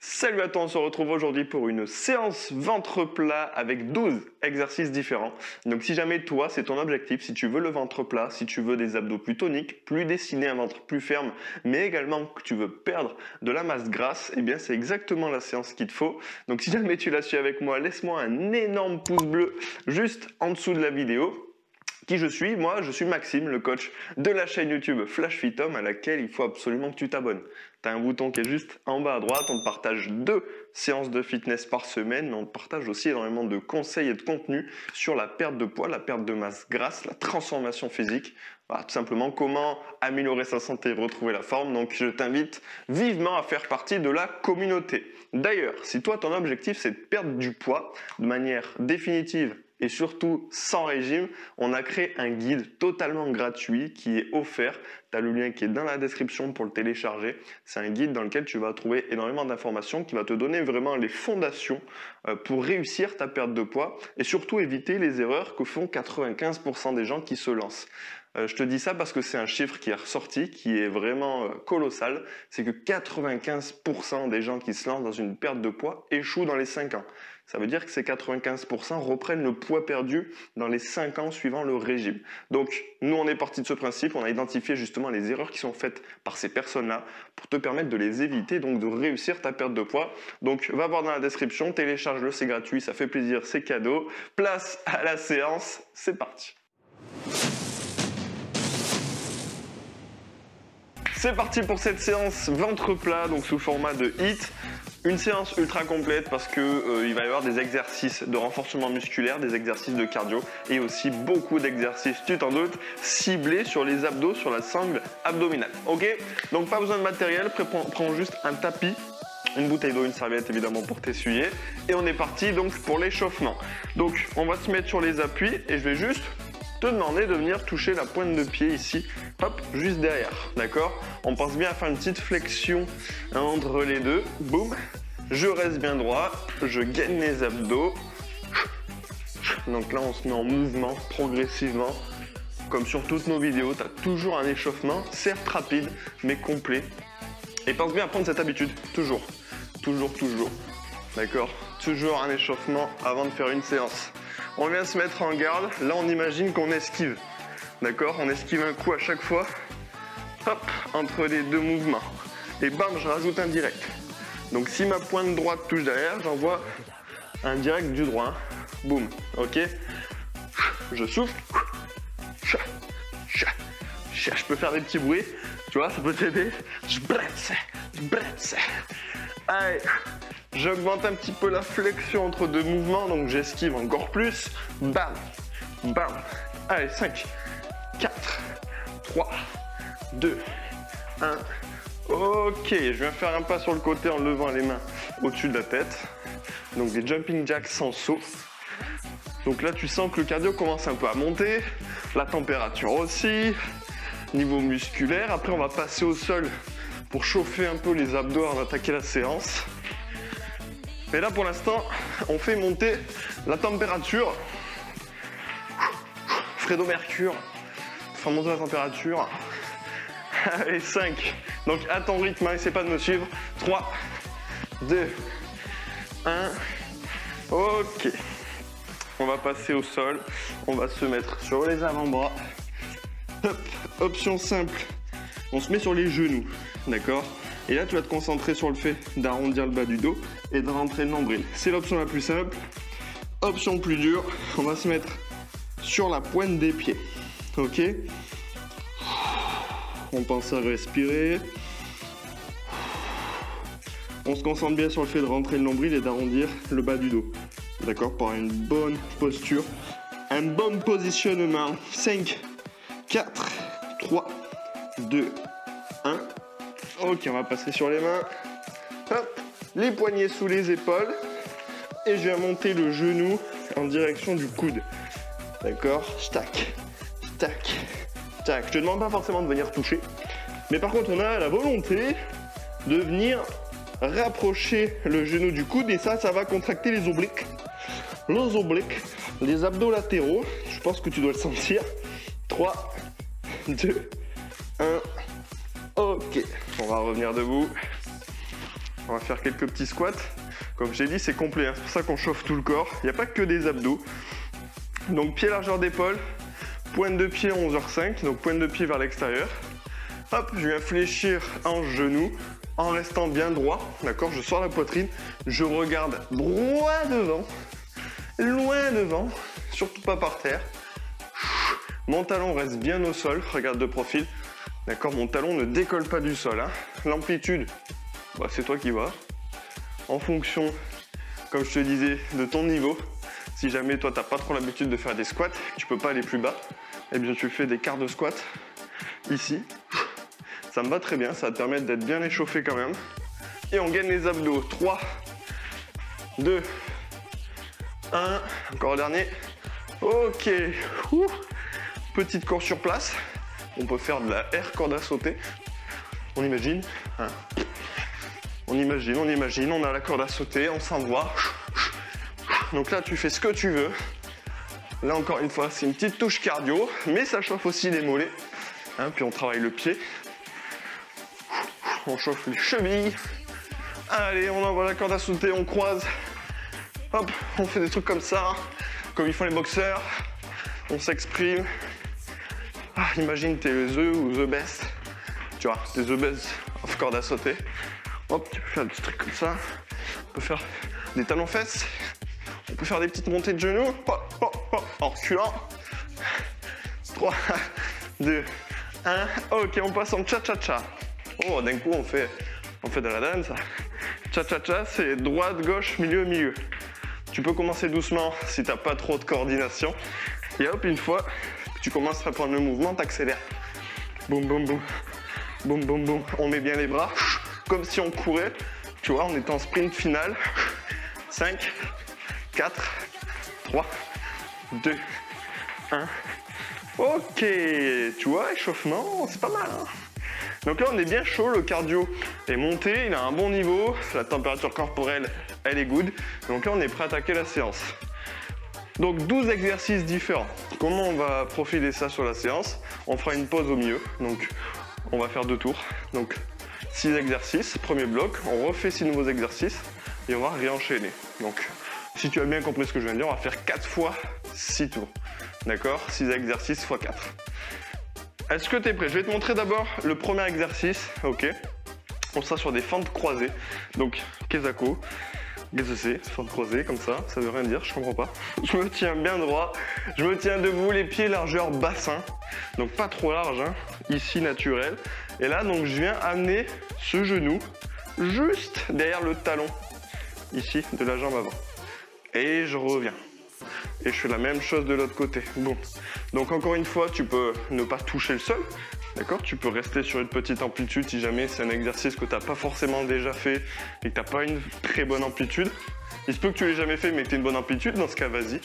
Salut à toi, on se retrouve aujourd'hui pour une séance ventre plat avec 12 exercices différents. Donc si jamais toi, c'est ton objectif, si tu veux le ventre plat, si tu veux des abdos plus toniques, plus dessinés, un ventre plus ferme, mais également que tu veux perdre de la masse grasse, eh bien c'est exactement la séance qu'il te faut. Donc si jamais tu la suis avec moi, laisse-moi un énorme pouce bleu juste en dessous de la vidéo. Qui je suis? Moi, je suis Maxime, le coach de la chaîne YouTube Flash Fit Homme à laquelle il faut absolument que tu t'abonnes. Tu as un bouton qui est juste en bas à droite, on te partage 2 séances de fitness par semaine, mais on te partage aussi énormément de conseils et de contenu sur la perte de poids, la perte de masse grasse, la transformation physique, voilà, tout simplement comment améliorer sa santé et retrouver la forme. Donc je t'invite vivement à faire partie de la communauté. D'ailleurs, si toi ton objectif c'est de perdre du poids de manière définitive et surtout sans régime, on a créé un guide totalement gratuit qui est offert. Tu as le lien qui est dans la description pour le télécharger. C'est un guide dans lequel tu vas trouver énormément d'informations qui va te donner vraiment les fondations pour réussir ta perte de poids et surtout éviter les erreurs que font 95% des gens qui se lancent. Je te dis ça parce que c'est un chiffre qui est ressorti, qui est vraiment colossal. C'est que 95% des gens qui se lancent dans une perte de poids échouent dans les 5 ans. Ça veut dire que ces 95% reprennent le poids perdu dans les 5 ans suivant le régime. Donc, nous, on est parti de ce principe. On a identifié justement les erreurs qui sont faites par ces personnes-là pour te permettre de les éviter, donc de réussir ta perte de poids. Donc, va voir dans la description, télécharge-le, c'est gratuit, ça fait plaisir, c'est cadeau. Place à la séance, c'est parti. C'est parti pour cette séance ventre plat, donc sous format de HIIT. Une séance ultra complète parce que il va y avoir des exercices de renforcement musculaire, des exercices de cardio et aussi beaucoup d'exercices, tu t'en doutes, ciblés sur les abdos, sur la sangle abdominale. Ok? Donc pas besoin de matériel, prends juste un tapis, une bouteille d'eau, une serviette évidemment pour t'essuyer. Et on est parti donc pour l'échauffement. Donc on va se mettre sur les appuis et je vais juste te demander de venir toucher la pointe de pied ici, hop, juste derrière, d'accord? On pense bien à faire une petite flexion entre les deux, boum, je reste bien droit, je gaine les abdos, donc là on se met en mouvement progressivement, comme sur toutes nos vidéos, tu as toujours un échauffement, certes rapide, mais complet, et pense bien à prendre cette habitude, toujours, d'accord? Toujours un échauffement avant de faire une séance. On vient se mettre en garde, là on imagine qu'on esquive, d'accord? On esquive un coup à chaque fois, hop, entre les deux mouvements, et bam, je rajoute un direct. Donc si ma pointe droite touche derrière, j'envoie un direct du droit, boum, ok? Je souffle, je peux faire des petits bruits, tu vois, ça peut t'aider, je bresse, allez. J'augmente un petit peu la flexion entre deux mouvements, donc j'esquive encore plus. Bam, bam. Allez, 5, 4, 3, 2, 1. Ok, je viens faire un pas sur le côté en levant les mains au-dessus de la tête. Donc des jumping jacks sans saut. Donc là, tu sens que le cardio commence un peu à monter. La température aussi. Niveau musculaire. Après, on va passer au sol pour chauffer un peu les abdos avant d'attaquer la séance. Et là, pour l'instant, on fait monter la température. Fredo Mercure, faire monter la température. Allez, 5. Donc, à ton rythme, n'essaie pas de me suivre. 3, 2, 1. Ok. On va passer au sol. On va se mettre sur les avant-bras. Hop. Option simple. On se met sur les genoux. D'accord ? Et là, tu vas te concentrer sur le fait d'arrondir le bas du dos et de rentrer le nombril. C'est l'option la plus simple. Option plus dure, on va se mettre sur la pointe des pieds. Ok? On pense à respirer. On se concentre bien sur le fait de rentrer le nombril et d'arrondir le bas du dos. D'accord? Pour une bonne posture, un bon positionnement. 5, 4, 3, 2, 1. Ok, on va passer sur les mains. Hop, les poignets sous les épaules. Et je viens monter le genou en direction du coude. D'accord? Tac, tac, tac. Je te demande pas forcément de venir toucher. Mais par contre, on a la volonté de venir rapprocher le genou du coude. Et ça va contracter les obliques. Les obliques, les abdos latéraux. Je pense que tu dois le sentir. 3, 2, 1. Ok, on va revenir debout. On va faire quelques petits squats. Comme j'ai dit, c'est complet, hein. C'est pour ça qu'on chauffe tout le corps. Il n'y a pas que des abdos. Donc pied largeur d'épaule, pointe de pied 11h05, donc pointe de pied vers l'extérieur. Hop, je viens fléchir en genou en restant bien droit, d'accord? Je sors la poitrine, je regarde droit devant, loin devant, surtout pas par terre. Mon talon reste bien au sol, regarde de profil, d'accord? Mon talon ne décolle pas du sol, hein. L'amplitude, bah, c'est toi qui vois. En fonction, comme je te disais, de ton niveau. Si jamais toi, tu n'as pas trop l'habitude de faire des squats, tu peux pas aller plus bas, eh bien tu fais des quarts de squat ici. Ça me va très bien, ça va te permettre d'être bien échauffé quand même. Et on gagne les abdos. 3, 2, 1. Encore le dernier. Ok. Ouh. Petite course sur place. On peut faire de la air corde à sauter. On imagine, hein. On imagine, on a la corde à sauter, on s'envoie. Donc là, tu fais ce que tu veux. Là, encore une fois, c'est une petite touche cardio, mais ça chauffe aussi les mollets. Hein, puis on travaille le pied. On chauffe les chevilles. Allez, on envoie la corde à sauter, on croise. Hop, on fait des trucs comme ça, comme ils font les boxeurs. On s'exprime. Ah, imagine t'es the ou the best. Tu vois, t'es the best of corde à sauter. Hop, tu peux faire des trucs comme ça. On peut faire des talons fesses. On peut faire des petites montées de genoux. Hop, hop, hop, en reculant. 3, 2, 1. Ok, on passe en cha-cha-cha. Oh, d'un coup, on fait de la danse. Cha-cha-cha, c'est droite, gauche, milieu, milieu. Tu peux commencer doucement si tu n'as pas trop de coordination. Et hop, une fois que tu commences à prendre le mouvement, tu accélères. Boum, boum, boum. Boum, boum, boum. On met bien les bras, comme si on courait. Tu vois, on est en sprint final. 5, 4, 3, 2, 1. Ok, tu vois, échauffement, c'est pas mal, hein. Donc là, on est bien chaud, le cardio est monté, il a un bon niveau, la température corporelle, elle est good. Donc là, on est prêt à attaquer la séance. Donc 12 exercices différents. Comment on va profiler ça sur la séance? On fera une pause au milieu, donc on va faire 2 tours. Donc 6 exercices, premier bloc, on refait 6 nouveaux exercices et on va réenchaîner. Donc si tu as bien compris ce que je viens de dire, on va faire 4 fois 6 tours. D'accord? 6 exercices x 4. Est-ce que tu es prêt? Je vais te montrer d'abord le premier exercice, ok? On sera sur des fentes croisées, donc Kezako, GZC, fentes croisées comme ça veut rien dire, je comprends pas. Je me tiens bien droit, je me tiens debout, les pieds largeur bassin, donc pas trop large, hein, ici naturel. Et là, donc je viens amener ce genou juste derrière le talon, ici, de la jambe avant. Et je reviens. Et je fais la même chose de l'autre côté. Bon. Donc encore une fois, tu peux ne pas toucher le sol. D'accord? Tu peux rester sur une petite amplitude si jamais c'est un exercice que tu n'as pas forcément déjà fait et que tu n'as pas une très bonne amplitude. Il se peut que tu l'aies jamais fait mais que tu aies une bonne amplitude. Dans ce cas, vas-y.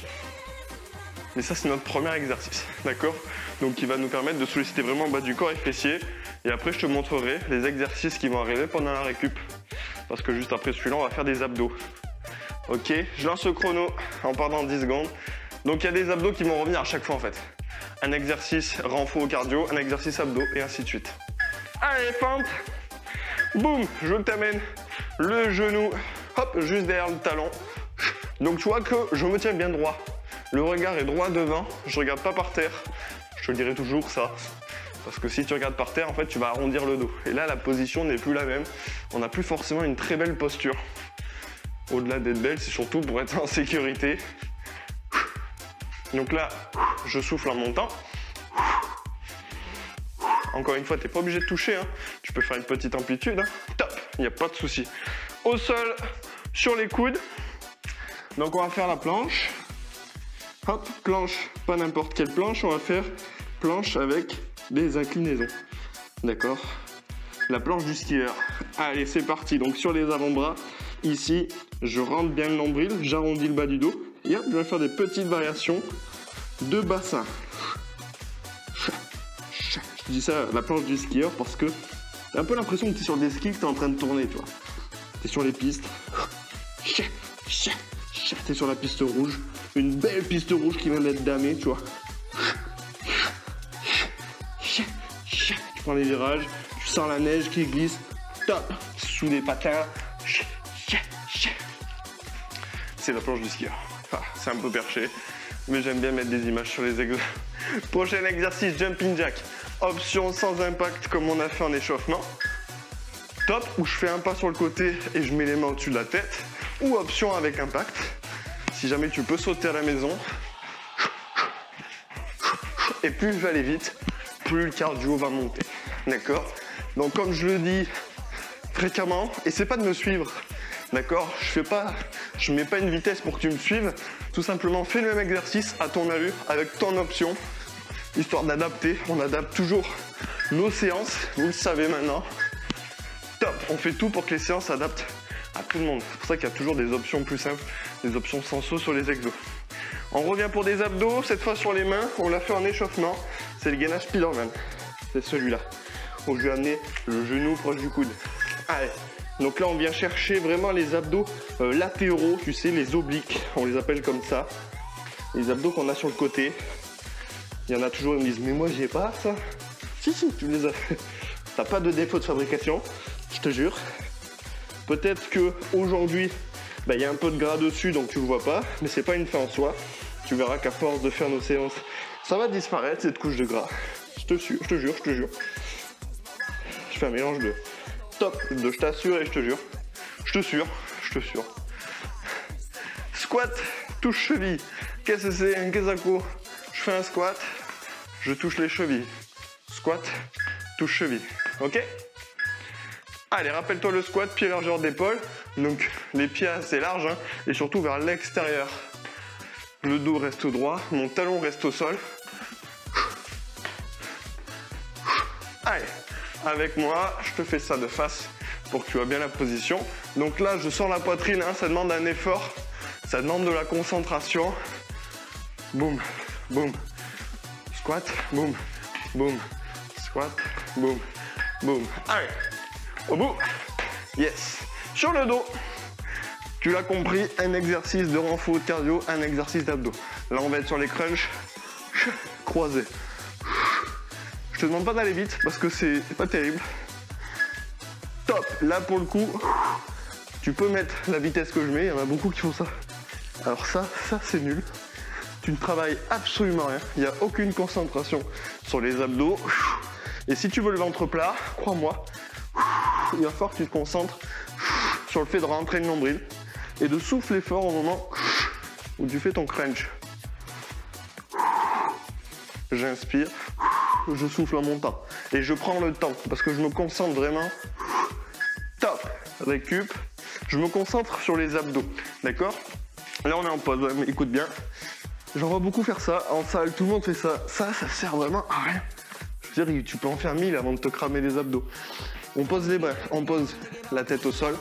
Mais ça, c'est notre premier exercice. D'accord? Donc qui va nous permettre de solliciter vraiment le bas du corps et fessiers. Et après, je te montrerai les exercices qui vont arriver pendant la récup. Parce que juste après celui-là, on va faire des abdos. Ok, je lance le chrono en part dans 10 secondes. Donc il y a des abdos qui vont revenir à chaque fois en fait. Un exercice renfort au cardio, un exercice abdos et ainsi de suite. Allez, fente. Boum, je t'amène le genou, hop, juste derrière le talon. Donc tu vois que je me tiens bien droit. Le regard est droit devant, je regarde pas par terre. Je te dirai toujours ça. Parce que si tu regardes par terre, en fait, tu vas arrondir le dos. Et là, la position n'est plus la même. On n'a plus forcément une très belle posture. Au-delà d'être belle, c'est surtout pour être en sécurité. Donc là, je souffle en montant. Encore une fois, tu n'es pas obligé de toucher, hein. Tu peux faire une petite amplitude. Hein. Top, il n'y a pas de souci. Au sol, sur les coudes. Donc on va faire la planche. Hop, planche, pas n'importe quelle planche. On va faire planche avec des inclinaisons. D'accord? La planche du skieur. Allez, c'est parti. Donc sur les avant-bras, ici, je rentre bien le nombril, j'arrondis le bas du dos. Et hop, je vais faire des petites variations de bassin. Je dis ça, la planche du skieur, parce que t'as un peu l'impression que tu es sur des skis, que tu es en train de tourner, tu vois. Tu es sur les pistes. Tu es sur la piste rouge. Une belle piste rouge qui vient d'être damée, tu vois. Tu prends les virages, tu sens la neige qui glisse. Top. Sous des patins. c'est la planche du skieur. Ah, c'est un peu perché, mais j'aime bien mettre des images sur les exos. Prochain exercice, jumping jack. Option sans impact comme on a fait en échauffement. Top, où je fais un pas sur le côté et je mets les mains au-dessus de la tête. Ou option avec impact. Si jamais tu peux sauter à la maison. Et plus je vais aller vite, plus le cardio va monter. D'accord? Donc comme je le dis fréquemment, essaie pas de me suivre. D'accord? Je mets pas une vitesse pour que tu me suives. Tout simplement, fais le même exercice à ton allure, avec ton option, histoire d'adapter. On adapte toujours nos séances, vous le savez maintenant. Top! On fait tout pour que les séances s'adaptent à tout le monde. C'est pour ça qu'il y a toujours des options plus simples, des options sans saut sur les exos. On revient pour des abdos, cette fois sur les mains, on l'a fait en échauffement. C'est le gainage Spiderman. C'est celui-là. Où je vais amener le genou proche du coude. Allez. Donc là, on vient chercher vraiment les abdos latéraux, tu sais, les obliques. On les appelle comme ça. Les abdos qu'on a sur le côté. Il y en a toujours, ils me disent, mais moi, j'ai pas ça. Si, tu les as. T'as pas de défaut de fabrication, je te jure. Peut-être que aujourd'hui, il y a un peu de gras dessus, donc tu le vois pas. Mais c'est pas une fin en soi. Tu verras qu'à force de faire nos séances, ça va disparaître, cette couche de gras. Je te jure. Je fais un mélange de top, de je t'assure et je te jure. Je te jure. Squat, touche cheville. Qu'est-ce que c'est? Un quesaco. Je fais un squat, je touche les chevilles. Squat, touche cheville. Ok? Allez, rappelle-toi le squat, pied largeur d'épaule. Donc les pieds assez larges hein, et surtout vers l'extérieur. Le dos reste droit, mon talon reste au sol. Allez, avec moi, je te fais ça de face pour que tu aies bien la position. Donc là, je sors la poitrine, hein, ça demande un effort, ça demande de la concentration. Boum, boum, squat, boum, boum, squat, boum, boum. Allez, au bout, yes. Sur le dos. Tu l'as compris, un exercice de renfort de cardio, un exercice d'abdos. Là, on va être sur les crunchs croisés. Je te demande pas d'aller vite parce que c'est pas terrible. Top. Là, pour le coup, tu peux mettre la vitesse que je mets. Il y en a beaucoup qui font ça. Alors ça c'est nul. Tu ne travailles absolument rien. Il n'y a aucune concentration sur les abdos. Et si tu veux le ventre plat, crois-moi, il va falloir que tu te concentres sur le fait de rentrer le nombril et de souffler fort au moment où tu fais ton crunch. J'inspire, je souffle en montant et je prends le temps parce que je me concentre vraiment. Top, récup. Je me concentre sur les abdos, d'accord? Là on est en pause, ouais, mais écoute bien. J'en vois beaucoup faire ça en salle, tout le monde fait ça. Ça sert vraiment à rien. Je veux dire, tu peux en faire 1000 avant de te cramer les abdos. On pose les bras, on pose la tête au sol.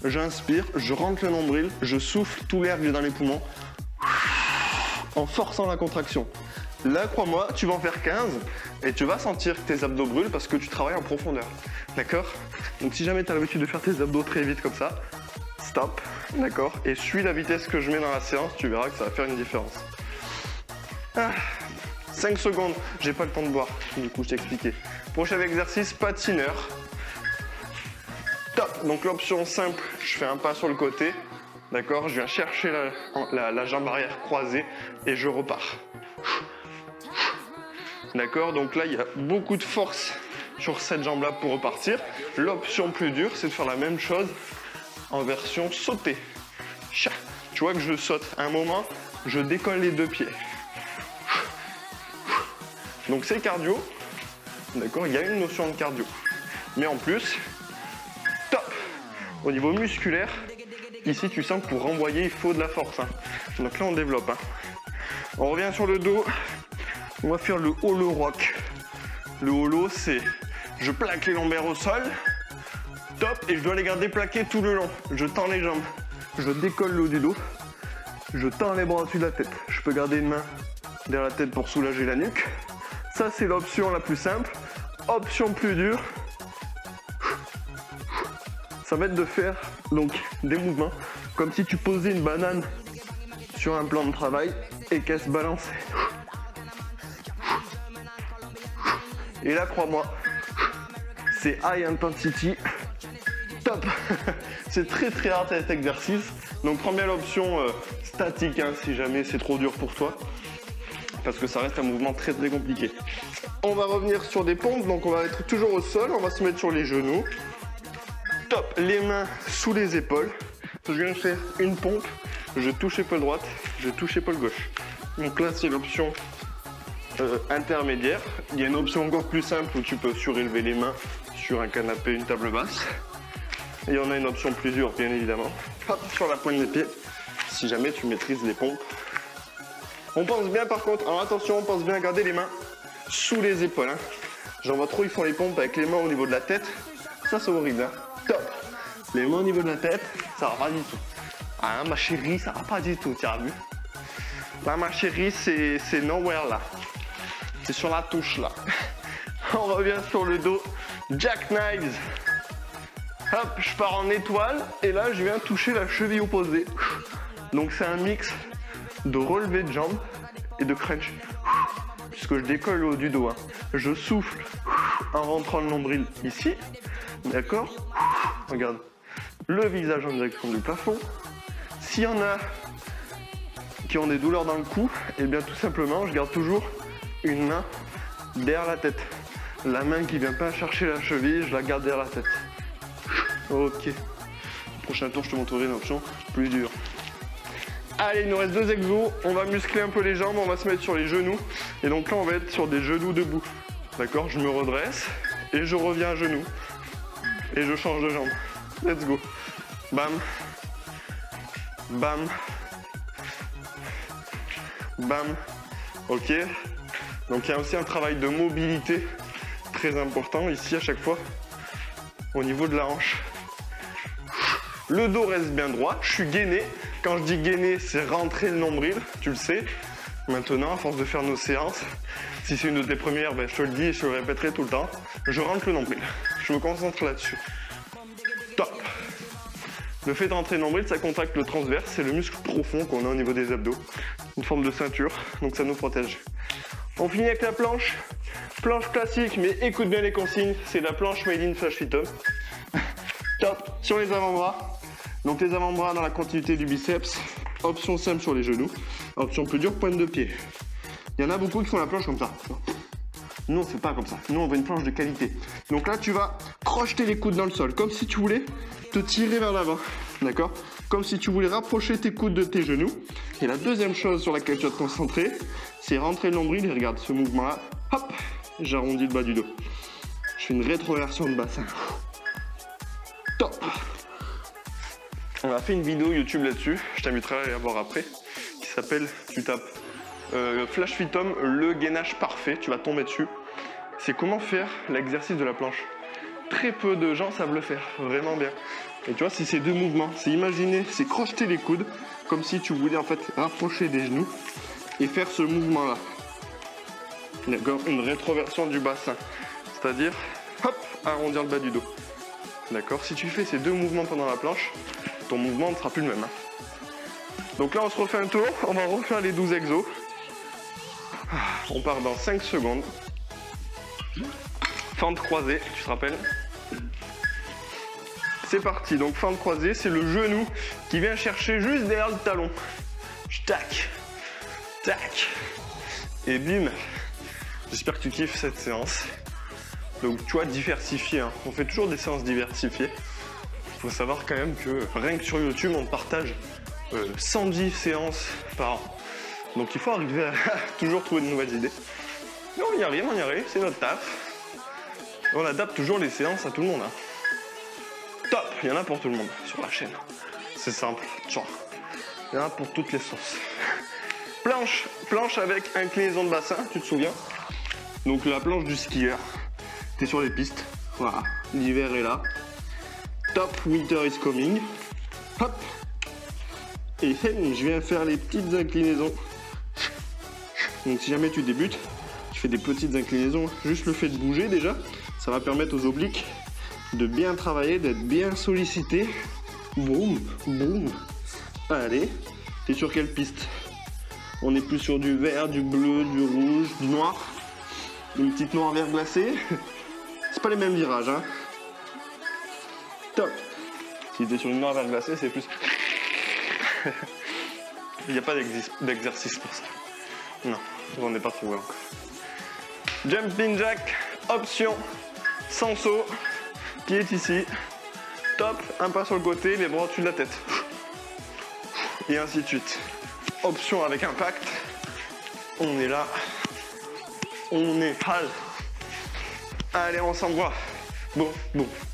J'inspire, je rentre le nombril, je souffle tout l'air que j'ai dans les poumons en forçant la contraction. Là, crois-moi, tu vas en faire 15 et tu vas sentir que tes abdos brûlent parce que tu travailles en profondeur. D'accord? Donc si jamais tu as l'habitude de faire tes abdos très vite comme ça, stop, d'accord? Et suis la vitesse que je mets dans la séance, tu verras que ça va faire une différence. 5 secondes, j'ai pas le temps de boire, du coup je t'ai expliqué. Prochain exercice, patineur. Top, donc l'option simple, je fais un pas sur le côté, d'accord? Je viens chercher la jambe arrière croisée et je repars. D'accord, donc là il y a beaucoup de force sur cette jambe-là pour repartir. L'option plus dure, c'est de faire la même chose en version sautée. Tu vois que je saute. À un moment, je décolle les deux pieds. Donc c'est cardio, d'accord, il y a une notion de cardio. Mais en plus, top, au niveau musculaire, ici tu sens que pour renvoyer, il faut de la force. Hein. Donc là on développe. Hein. On revient sur le dos, on va faire le hollow rock. Le hollow, c'est, je plaque les lombaires au sol, top, et je dois les garder plaqués tout le long. Je tends les jambes, je décolle le haut du dos, je tends les bras au-dessus de la tête. Je peux garder une main derrière la tête pour soulager la nuque. Ça, c'est l'option la plus simple. Option plus dure, ça va être de faire donc des mouvements comme si tu posais une banane sur un plan de travail et qu'elle se balançait. Et là, crois-moi, c'est high intensity. Top. c'est très hard cet exercice. Donc prends bien l'option statique hein, si jamais c'est trop dur pour toi. Parce que ça reste un mouvement très compliqué. On va revenir sur des pompes, donc on va être toujours au sol, on va se mettre sur les genoux. Top, les mains sous les épaules. Je viens de faire une pompe, je touche épaule droite, je touche épaule gauche. Donc là c'est l'option intermédiaire. Il y a une option encore plus simple où tu peux surélever les mains sur un canapé, une table basse. Et on a une option plus dure bien évidemment. Hop, sur la pointe des pieds, si jamais tu maîtrises les pompes. On pense bien par contre, alors attention, on pense bien à garder les mains sous les épaules. Hein. J'en vois trop, ils font les pompes avec les mains au niveau de la tête. Ça c'est horrible. Hein. Top. Les mains au niveau de la tête, ça va pas du tout. Ah ma chérie, ça va pas du tout, tu as vu? Là ma chérie, c'est nowhere là. C'est sur la touche là. On revient sur le dos. Jackknives. Hop, je pars en étoile et là je viens toucher la cheville opposée. Donc c'est un mix de relevé de jambes et de crunch. Puisque je décolle le haut du dos. Hein. Je souffle en rentrant le nombril ici. D'accord? Regarde. Le visage en direction du plafond. S'il y en a qui ont des douleurs dans le cou, et bien tout simplement, je garde toujours une main derrière la tête. La main qui vient pas chercher la cheville, je la garde derrière la tête. Ok. Prochain tour, je te montrerai une option plus dure. Allez, il nous reste 2 exos. On va muscler un peu les jambes, on va se mettre sur les genoux. Et donc là, on va être sur des genoux debout. D'accord? Je me redresse et je reviens à genoux. Et je change de jambe. Let's go. Bam. Bam. Bam. Ok. Donc il y a aussi un travail de mobilité très important ici à chaque fois. Au niveau de la hanche. Le dos reste bien droit. Je suis gainé. Quand je dis gainé, c'est rentrer le nombril. Tu le sais. Maintenant, à force de faire nos séances, si c'est une de tes premières, ben, je te le dis et je te le répéterai tout le temps. Je rentre le nombril. Je me concentre là-dessus. Top. Le fait de rentrer le nombril, ça contracte le transverse. C'est le muscle profond qu'on a au niveau des abdos. Une forme de ceinture. Donc ça nous protège. On finit avec la planche. Planche classique, mais écoute bien les consignes. C'est la planche made in Flash Fit Up. Top. Sur les avant-bras. Donc les avant-bras dans la continuité du biceps. Option simple sur les genoux. Option plus dure, pointe de pied. Il y en a beaucoup qui font la planche comme ça. Nous, on ne fait pas comme ça. Nous, on veut une planche de qualité. Donc là, tu vas crocheter les coudes dans le sol, comme si tu voulais te tirer vers l'avant. D'accord? Comme si tu voulais rapprocher tes coudes de tes genoux. Et la deuxième chose sur laquelle tu vas te concentrer, c'est rentrer le nombril. Et regarde ce mouvement-là. Hop! J'arrondis le bas du dos. Je fais une rétroversion de bassin. Top! On a fait une vidéo YouTube là-dessus. Je t'inviterai à aller la voir après. Qui s'appelle, tu tapes Flash Fit Homme, le gainage parfait, tu vas tomber dessus. C'est comment faire l'exercice de la planche. Très peu de gens savent le faire, vraiment bien. Et tu vois, c'est ces 2 mouvements, c'est imaginer, c'est crocheter les coudes, comme si tu voulais en fait rapprocher des genoux et faire ce mouvement-là. D'accord? Une rétroversion du bassin, c'est-à-dire, hop, arrondir le bas du dos. D'accord? Si tu fais ces 2 mouvements pendant la planche, ton mouvement ne sera plus le même. Donc là, on se refait un tour, on va refaire les 12 exos. On part dans 5 secondes. Fente croisée, tu te rappelles? C'est parti, donc fente croisée, c'est le genou qui vient chercher juste derrière le talon. Tac, tac, et bim. J'espère que tu kiffes cette séance. Donc tu vois, diversifié, hein. On fait toujours des séances diversifiées. Il faut savoir quand même que rien que sur YouTube, on partage 110 séances par an. Donc il faut arriver à toujours trouver de nouvelles idées. Mais on y arrive, c'est notre taf. On adapte toujours les séances à tout le monde. Hein. Top, il y en a pour tout le monde sur la chaîne. C'est simple, genre. Il y en a pour toutes les sauces. Planche avec inclinaison de bassin, tu te souviens? Donc la planche du skieur. T'es sur les pistes, voilà. L'hiver est là. Top, winter is coming. Hop. Et je viens faire les petites inclinaisons. Donc si jamais tu débutes, tu fais des petites inclinaisons. Juste le fait de bouger déjà, ça va permettre aux obliques de bien travailler, d'être bien sollicités. Boum, boum. Allez, t'es sur quelle piste? On est plus sur du vert, du bleu, du rouge, du noir. Une petite noire vert glacée. C'est pas les mêmes virages, hein. Top. Si tu es sur une noire glacée, c'est plus... Il n'y a pas d'exercice pour ça. Non, on n'est pas trouvé encore. Jumping jack, option, sans saut, qui est ici. Top, un pas sur le côté, les bras au-dessus de la tête. Et ainsi de suite. Option avec impact. On est là. On est pâle. Allez, on s'envoie. Bon.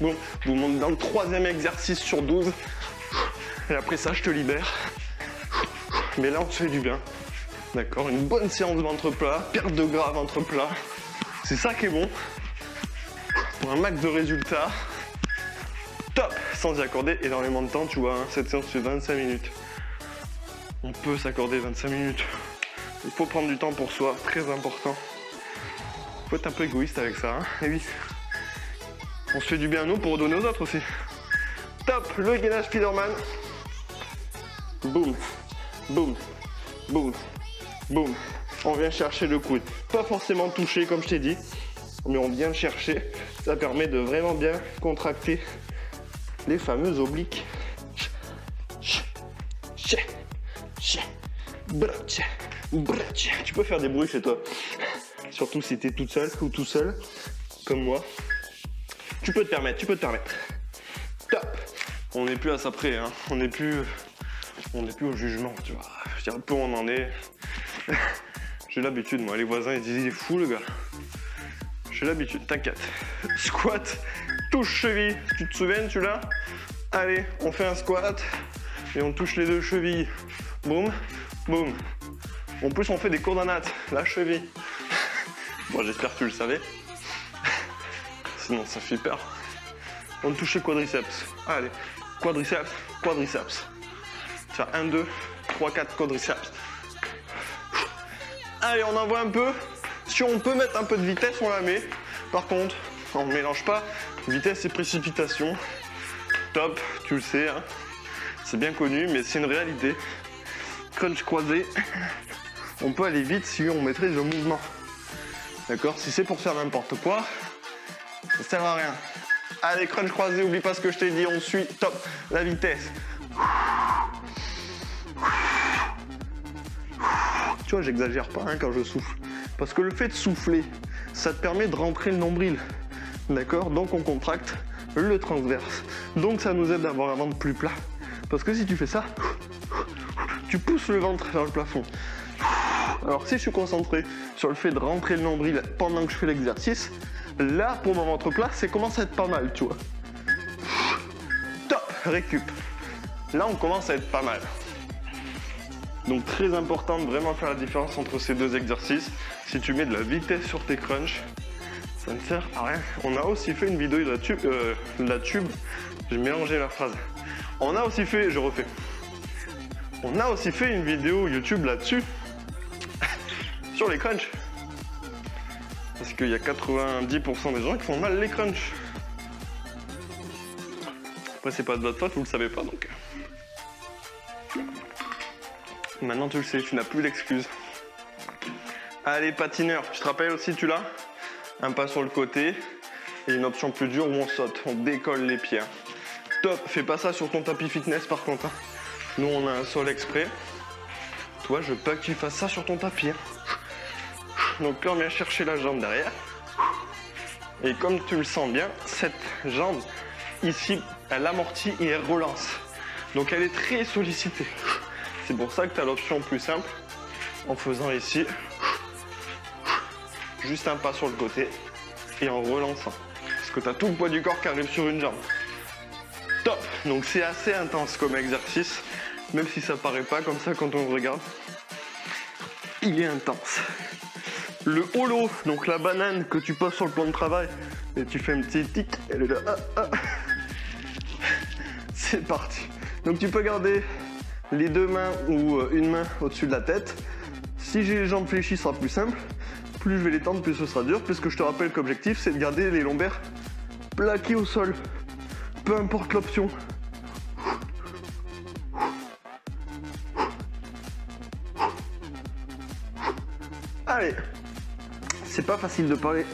Vous montez dans le 3e exercice sur 12. Et après ça, je te libère. Mais là, on se fait du bien. D'accord? Une bonne séance ventre plat, perte de gras ventre plat. C'est ça qui est bon. Pour un max de résultats. Top! Sans y accorder énormément de temps, tu vois. Hein, cette séance fait 25 minutes. On peut s'accorder 25 minutes. Il faut prendre du temps pour soi, très important. Il faut être un peu égoïste avec ça. Hein, et oui. On se fait du bien à nous pour donner aux autres aussi. Top! Le gainage Spiderman. Boum, boum, boum, boum. On vient chercher le coude. Pas forcément toucher comme je t'ai dit, mais on vient chercher. Ça permet de vraiment bien contracter les fameux obliques. Tu peux faire des bruits chez toi. Surtout si tu es toute seule ou tout seul, comme moi. Tu peux te permettre. Top! On n'est plus à ça près, hein. On n'est plus au jugement, tu vois. Je dirais peu où on en est. J'ai l'habitude, moi. Les voisins, ils disent, il est fou, le gars. J'ai l'habitude, t'inquiète. Squat, touche cheville. Tu te souviens, tu l'as? Allez, on fait un squat et on touche les 2 chevilles. Boum, boum. En plus, on fait des coordonnates, la cheville. Bon, j'espère que tu le savais. Sinon, ça fait peur. On touche les quadriceps. Allez, quadriceps, quadriceps. Tu fais 1, 2, 3, 4 quadriceps. Allez, on envoie un peu. Si on peut mettre un peu de vitesse, on la met. Par contre, on ne mélange pas vitesse et précipitation. Top, tu le sais. Hein. C'est bien connu, mais c'est une réalité. Crunch croisé. On peut aller vite si on maîtrise le mouvement. D'accord? Si c'est pour faire n'importe quoi, ça sert à rien. Allez, crunch croisé, oublie pas ce que je t'ai dit, on suit. Top, la vitesse. Tu vois, j'exagère pas hein, quand je souffle. Parce que le fait de souffler, ça te permet de rentrer le nombril. D'accord? Donc on contracte le transverse. Donc ça nous aide à avoir un ventre plus plat. Parce que si tu fais ça, tu pousses le ventre vers le plafond. Alors si je suis concentré sur le fait de rentrer le nombril pendant que je fais l'exercice, là pour mon ventre plat, ça commence à être pas mal, tu vois. Top, récup. Là on commence à être pas mal. Donc très important de vraiment faire la différence entre ces 2 exercices. Si tu mets de la vitesse sur tes crunchs, ça ne sert à rien. On a aussi fait une vidéo de la tube. J'ai mélangé la phrase. On a aussi fait, je refais. On a aussi fait une vidéo YouTube là-dessus. Sur les crunchs. Parce qu'il y a 90% des gens qui font mal les crunchs. Après c'est pas de votre faute, vous le savez pas donc. Maintenant tu le sais, tu n'as plus d'excuses. Allez patineur, tu te rappelles aussi tu l'as? Un pas sur le côté et une option plus dure où on saute, on décolle les pieds. Top, fais pas ça sur ton tapis fitness par contre. Hein. Nous on a un sol exprès. Toi je veux pas que tu fasses ça sur ton tapis. Hein. Donc là on vient chercher la jambe derrière. Et comme tu le sens bien, cette jambe ici, elle amortit et elle relance. Donc elle est très sollicitée. C'est pour ça que tu as l'option plus simple en faisant ici juste un pas sur le côté et en relançant. Parce que tu as tout le poids du corps qui arrive sur une jambe. Top! Donc c'est assez intense comme exercice, même si ça paraît pas comme ça quand on le regarde. Il est intense. Le holo, donc la banane que tu poses sur le plan de travail et tu fais un petit tic, elle est là. Ah, ah. C'est parti. Donc tu peux garder les 2 mains ou une main au-dessus de la tête. Si j'ai les jambes fléchies, ce sera plus simple. Plus je vais les tendre, plus ce sera dur. Puisque je te rappelle qu'objectif, c'est de garder les lombaires plaqués au sol. Peu importe l'option. Allez, c'est pas facile de parler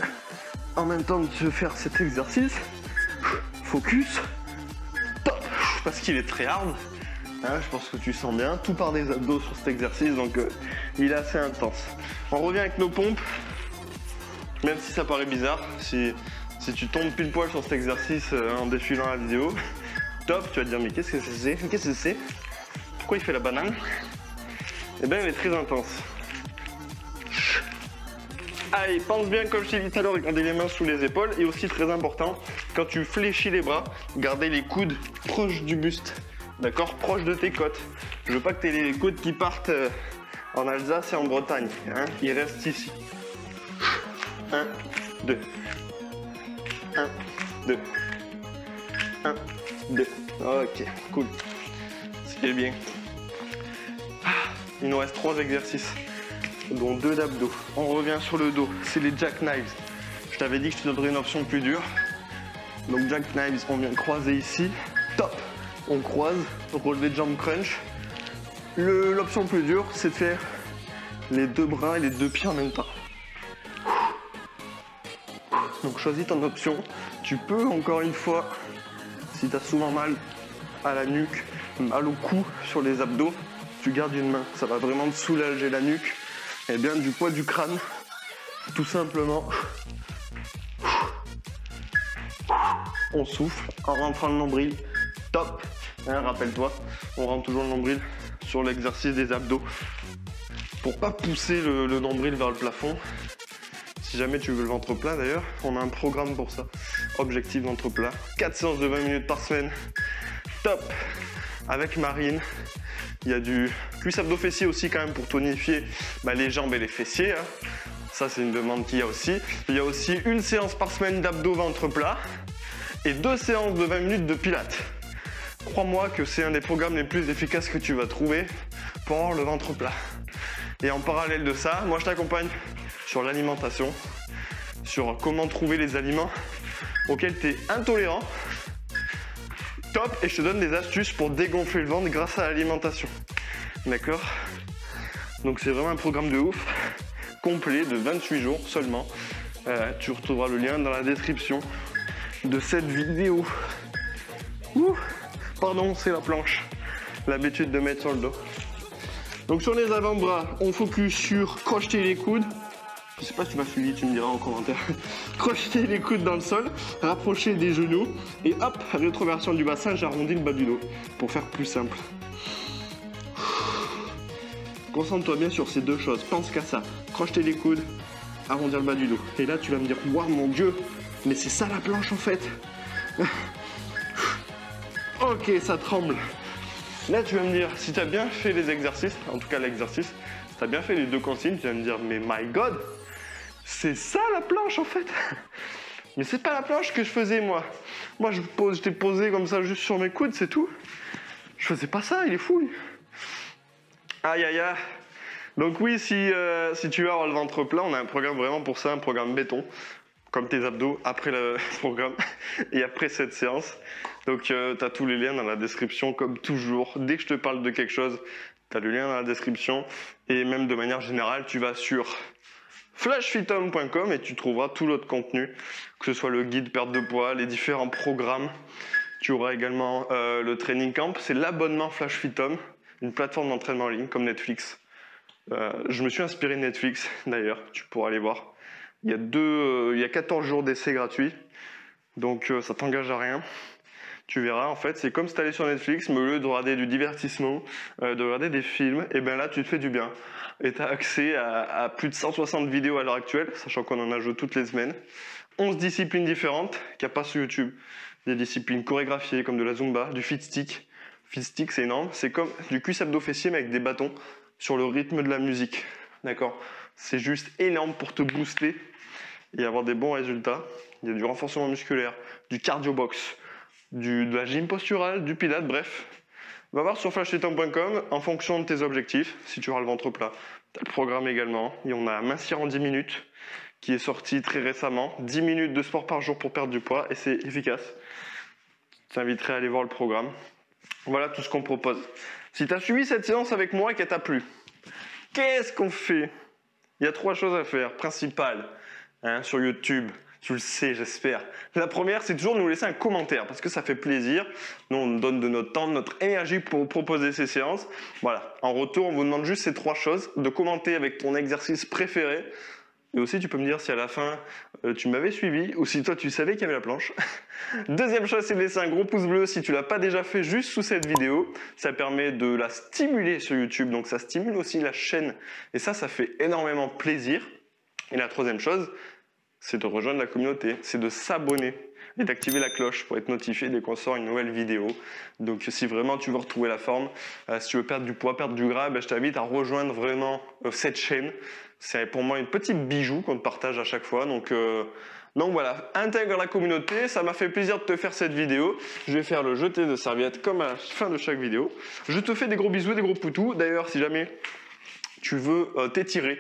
en même temps de faire cet exercice. Focus. Top. parce qu'il est très hard. Hein, je pense que tu sens bien. Tout part des abdos sur cet exercice, donc il est assez intense. On revient avec nos pompes. Même si ça paraît bizarre, si tu tombes pile poil sur cet exercice en défilant la vidéo, top, tu vas te dire mais qu'est-ce que c'est? Qu'est-ce que c'est? Pourquoi il fait la banane? Eh bien, il est très intense. Allez, pense bien, comme je t'ai dit tout à l'heure, garder les mains sous les épaules. Et aussi très important, quand tu fléchis les bras, garder les coudes proches du buste. D'accord? Proche de tes côtes. Je veux pas que tu aies les coudes qui partent en Alsace et en Bretagne. Hein? Ils restent ici. 1, 2. 1, 2. 1, 2. Ok, cool. C'est bien. Il nous reste 3 exercices, dont 2 d'abdos. On revient sur le dos, c'est les jackknives. Je t'avais dit que je te donnerais une option plus dure. Donc jackknives, on vient croiser ici. Top. On croise, relevé de jambe crunch. L'option plus dure, c'est de faire les 2 bras et les 2 pieds en même temps. Donc choisis ton option. Tu peux encore une fois, si tu as souvent mal à la nuque, mal au cou sur les abdos, tu gardes une main. Ça va vraiment te soulager la nuque et bien du poids du crâne. Tout simplement. On souffle en rentrant le nombril. Top. Hein, rappelle-toi, on rentre toujours le nombril sur l'exercice des abdos pour pas pousser le nombril vers le plafond. Si jamais tu veux le ventre plat d'ailleurs, on a un programme pour ça. Objectif ventre plat. 4 séances de 20 minutes par semaine. Top. Avec Marine. Il y a du cuisse abdos fessiers aussi quand même pour tonifier les jambes et les fessiers. Hein. Ça c'est une demande qu'il y a aussi. Il y a aussi une séance par semaine d'abdos ventre plat et 2 séances de 20 minutes de pilates. Crois-moi que c'est un des programmes les plus efficaces que tu vas trouver pour avoir le ventre plat. Et en parallèle de ça, moi je t'accompagne sur l'alimentation, sur comment trouver les aliments auxquels tu es intolérant. Top, et je te donne des astuces pour dégonfler le ventre grâce à l'alimentation. D'accord? Donc c'est vraiment un programme de ouf, complet de 28 jours seulement. Tu retrouveras le lien dans la description de cette vidéo. Ouh, pardon, c'est la planche. L'habitude de mettre sur le dos. Donc sur les avant-bras, on focus sur crocheter les coudes. Je sais pas si tu m'as suivi, tu me diras en commentaire. Crocheter les coudes dans le sol, rapprocher des genoux et hop, rétroversion du bassin, j'arrondis le bas du dos pour faire plus simple. Concentre-toi bien sur ces 2 choses, pense qu'à ça. Crocheter les coudes, arrondir le bas du dos. Et là, tu vas me dire, waouh mon Dieu, mais c'est ça la planche en fait. Ok, ça tremble. Là, tu vas me dire, si tu as bien fait les exercices, en tout cas l'exercice, si tu as bien fait les 2 consignes, tu vas me dire, mais my God, c'est ça la planche en fait. Mais c'est pas la planche que je faisais moi. Moi, j'étais posé comme ça juste sur mes coudes, c'est tout. Je faisais pas ça, il est fou lui. Aïe aïe aïe. Donc oui, si tu veux avoir le ventre plat, on a un programme vraiment pour ça, un programme béton, comme tes abdos après le programme et après cette séance. Donc tu as tous les liens dans la description comme toujours. Dès que je te parle de quelque chose, tu as le lien dans la description. Et même de manière générale, tu vas sur flashfithom.com et tu trouveras tout l'autre contenu, que ce soit le guide perte de poids, les différents programmes. Tu auras également le training camp, c'est l'abonnement FlashFithom, une plateforme d'entraînement en ligne comme Netflix. Je me suis inspiré de Netflix d'ailleurs, tu pourras aller voir. Il y a 14 jours d'essai gratuit, donc ça t'engage à rien. Tu verras, en fait, c'est comme si tu allais sur Netflix, mais au lieu de regarder du divertissement, de regarder des films, et bien là, tu te fais du bien. Et tu as accès à plus de 160 vidéos à l'heure actuelle, sachant qu'on en ajoute toutes les semaines. 11 disciplines différentes qu'il n'y a pas sur YouTube. Des disciplines chorégraphiées, comme de la Zumba, du fit stick. Fit stick, c'est énorme. C'est comme du cuisse abdos fessier, mais avec des bâtons, sur le rythme de la musique. D'accord? C'est juste énorme pour te booster et avoir des bons résultats. Il y a du renforcement musculaire, du cardio box, de la gym posturale, du pilates, bref. Va voir sur flashfithom.com en fonction de tes objectifs, si tu auras le ventre plat. Tu as le programme également. Et on a Mincir en 10 minutes qui est sorti très récemment. 10 minutes de sport par jour pour perdre du poids et c'est efficace. Je t'inviterai à aller voir le programme. Voilà tout ce qu'on propose. Si tu as suivi cette séance avec moi et qu'elle t'a plu, qu'est-ce qu'on fait? Il y a 3 choses à faire, principales, sur YouTube. Tu le sais, j'espère. La première, c'est toujours de nous laisser un commentaire parce que ça fait plaisir. Nous, on donne de notre temps, de notre énergie pour proposer ces séances. Voilà. En retour, on vous demande juste ces 3 choses. De commenter avec ton exercice préféré. Et aussi, tu peux me dire si à la fin, tu m'avais suivi ou si toi, tu savais qu'il y avait la planche. Deuxième chose, c'est de laisser un gros pouce bleu si tu ne l'as pas déjà fait juste sous cette vidéo. Ça permet de la stimuler sur YouTube. Donc, ça stimule aussi la chaîne. Et ça fait énormément plaisir. Et la troisième chose, c'est de rejoindre la communauté, c'est de s'abonner et d'activer la cloche pour être notifié dès qu'on sort une nouvelle vidéo. Donc si vraiment tu veux retrouver la forme, si tu veux perdre du poids, perdre du gras, je t'invite à rejoindre vraiment cette chaîne. C'est pour moi une petite bijou qu'on te partage à chaque fois. Donc voilà, intègre la communauté, ça m'a fait plaisir de te faire cette vidéo. Je vais faire le jeté de serviette comme à la fin de chaque vidéo. Je te fais des gros bisous, des gros poutous. D'ailleurs, si jamais tu veux t'étirer,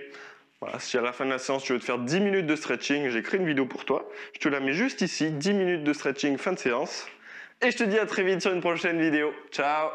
voilà, si à la fin de la séance, tu veux te faire 10 minutes de stretching, j'ai créé une vidéo pour toi. Je te la mets juste ici, 10 minutes de stretching, fin de séance. Et je te dis à très vite sur une prochaine vidéo. Ciao!